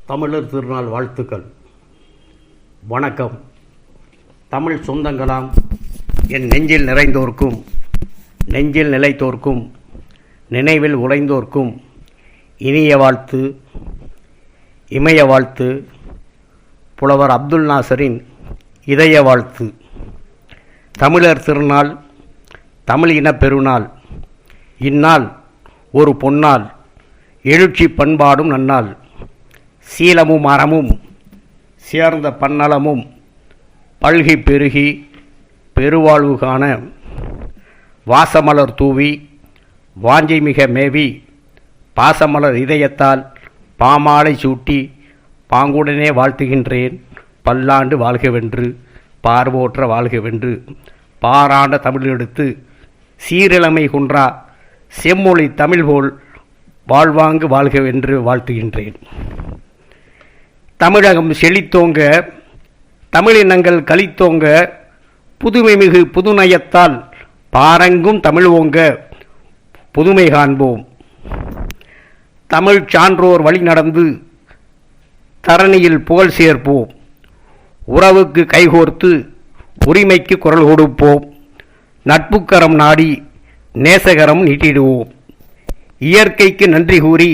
தமிழர் திருநாள் வாழ்த்துக்கள். வணக்கம். தமிழ் சொந்தங்களாம் என் நெஞ்சில் நிறைந்தோர்க்கும், நெஞ்சில் நிலைத்தோர்க்கும், நினைவில் உறைந்தோர்க்கும் இனிய வாழ்த்து, இமய வாழ்த்து, புலவர் அப்துல் நாசரின் இதய வாழ்த்து. தமிழர் திருநாள், தமிழ் இன பெருநாள். இந்நாள் ஒரு பொன்னாள், எழுச்சி பண்பாடும் நன்னாள். சீலமும் அறமும் சேர்ந்த பன்னலமும் பல்கி பெருகி பெருவாழ்வு காண வாசமலர் தூவி வாஞ்சை மிக மேவி பாசமலர் இதயத்தால் பாமாலை சூட்டி பாங்குடனே வாழ்த்துகின்றேன். பல்லாண்டு வாழ்கவென்று, பார்வோற்ற வாழ்கவென்று, பாராண்ட தமிழெடுத்து சீரிழமை குன்றா செம்மொழி தமிழ் போல் வாழ்வாங்கு வாழ்கவென்று வாழ்த்துகின்றேன். தமிழகம் செழித்தோங்க, தமிழினங்கள் களித்தோங்க, புதுமை மிகு புதுநயத்தால் பாரங்கும் தமிழ் ஓங்க புதுமை காண்போம். தமிழ் சான்றோர் வழி நடந்து தரணியில் புகழ் சேர்ப்போம். உறவுக்கு கைகோர்த்து உரிமைக்கு குரல் கொடுப்போம். நட்புக்கரம் நாடி நேசகரம் நீட்டிடுவோம். இயற்கைக்கு நன்றி கூறி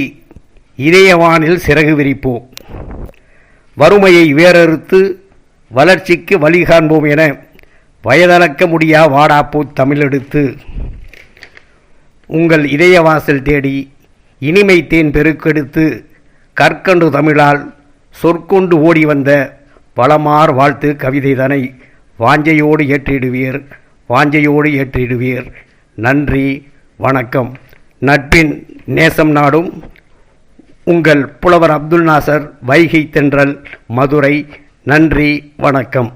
இதயவானில் சிறகு விரிப்போம். வறுமையை வேறறுத்து வளர்ச்சிக்கு வழி காண்போம் என வயதளக்க முடியா வாடாப்போ தமிழெடுத்து உங்கள் இதயவாசல் தேடி இனிமை தேன் பெருக்கெடுத்து கற்கண்டு தமிழால் சொற்கொண்டு ஓடி வந்த வளமார் வாழ்த்து கவிதைதனை வாஞ்சையோடு ஏற்றிடுவீர், வாஞ்சையோடு ஏற்றிடுவீர். நன்றி, வணக்கம். நட்பின் நேசம் நாடும் உங்கள் புலவர் அப்துல் நாசர், வைகை தென்றல், மதுரை. நன்றி, வணக்கம்.